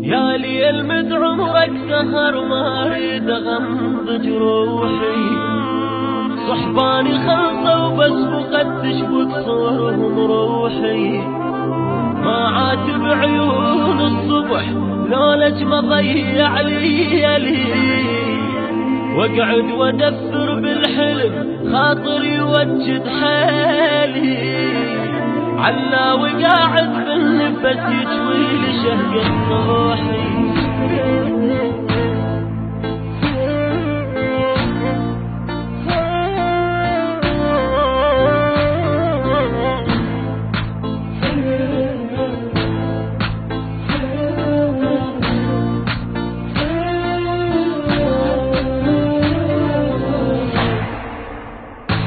يا لي المد عمرك سهر ما اريد اغمض جروحي، صحباني خلصة وبس وقدش بتصورهم روحي، ما عاتب عيون الصبح لولك ما ضيع ليالي، واقعد وادفر بالحلم خاطري وجد حالي، علاوي قاعد بالنفس يجويلي شهقة روحي.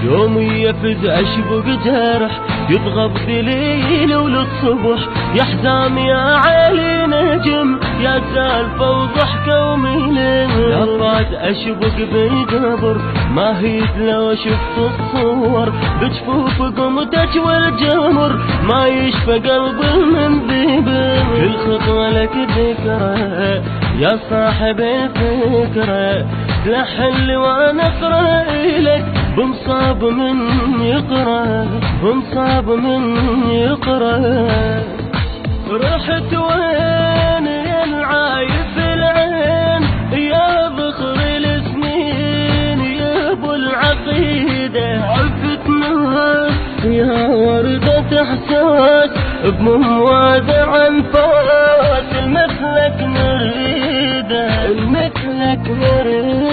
يومي يفز اشبق جرح يضغب دليل وللصبح، يا حزام يا عالي نجم يا سالفة وضحكة وميلين، لفات اشبق بالقبر ما هيد لو شفت الصور، بجفوف قمتك والجمر ما يشفى قلبي من ذيبه، كل خطوة لك ذكرى يا صاحب الفكرة، تلحن وانا اقرا اليك بمصاب من يقرا، بمصاب من يقرا. رحت وين يا العايف العين يا ذخر السنين يا ابو العقيدة، عفتنا يا وردة احساس بموادع انفاس، المثلك نريده المثلك نريده.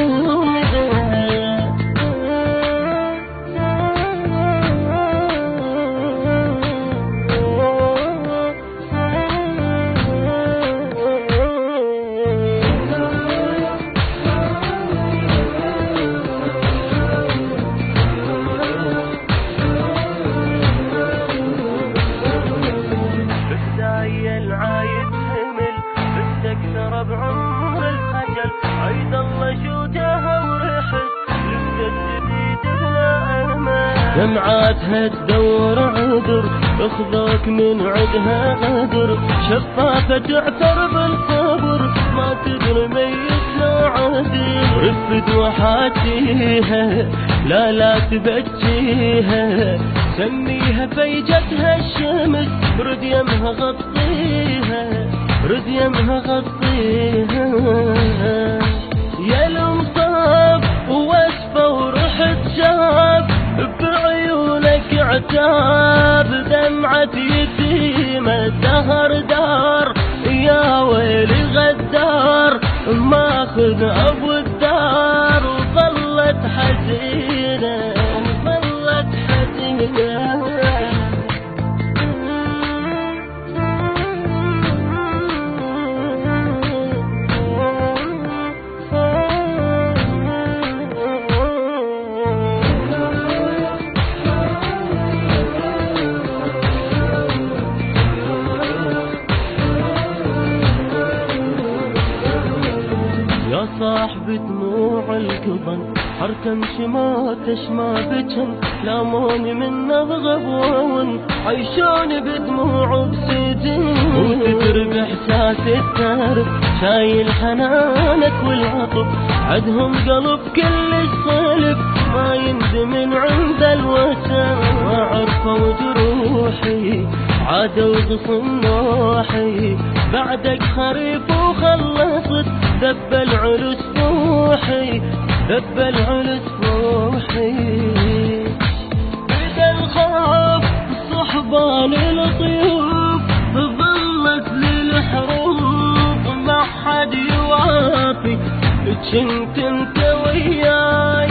العايد حمل بستكثر بعمر الخجل، عيد الله شو جاها ورحل لبست جديد بلا امل، دمعاتها تدور عذر اخذوك من عدها غدر، شفافة تعثر بالصبر ما تدري ميت لو عادي، رفد وحاتيها لا تبكيها، سميها فيجتها الشمس رد يمها غطيها، رد يمها غطيها، يا المصاب ووسفة ورحت شاب بعيونك عتاب، دمعة يتيمة دهر دار يا ويلي غدار، ماخذ ابو الدار وظلت حزينة وظلت حزينة. يا صاحب دموع القضن حركن شماتش ما بجن، لاموني من نبغى بوون عيشوني بدموع بسجن، وتدري باحساس التعرف شايل حنانك والعطف، عدهم قلب كل الصلب ما يندمن عند الوسن، وعرفوا جروحي عادوا غصن نوحي، بعدك خريف وخلصت ذب العلوس فوحي، ذب العلوس فوحي، بدا الخوف صحبان الطيوف ظلت للحروف ما حد يوافي، كنت انت وياي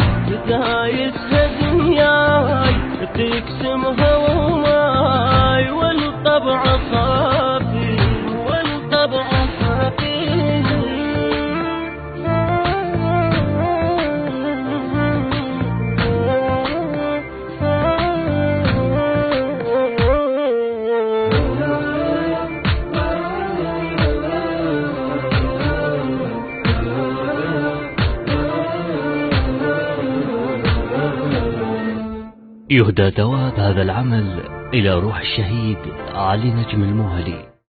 دايسها دنياي تقسم هواي، والطبع صافي والطبع صافي. يهدى ثواب هذا العمل إلى روح الشهيد علي نجم الموهلي.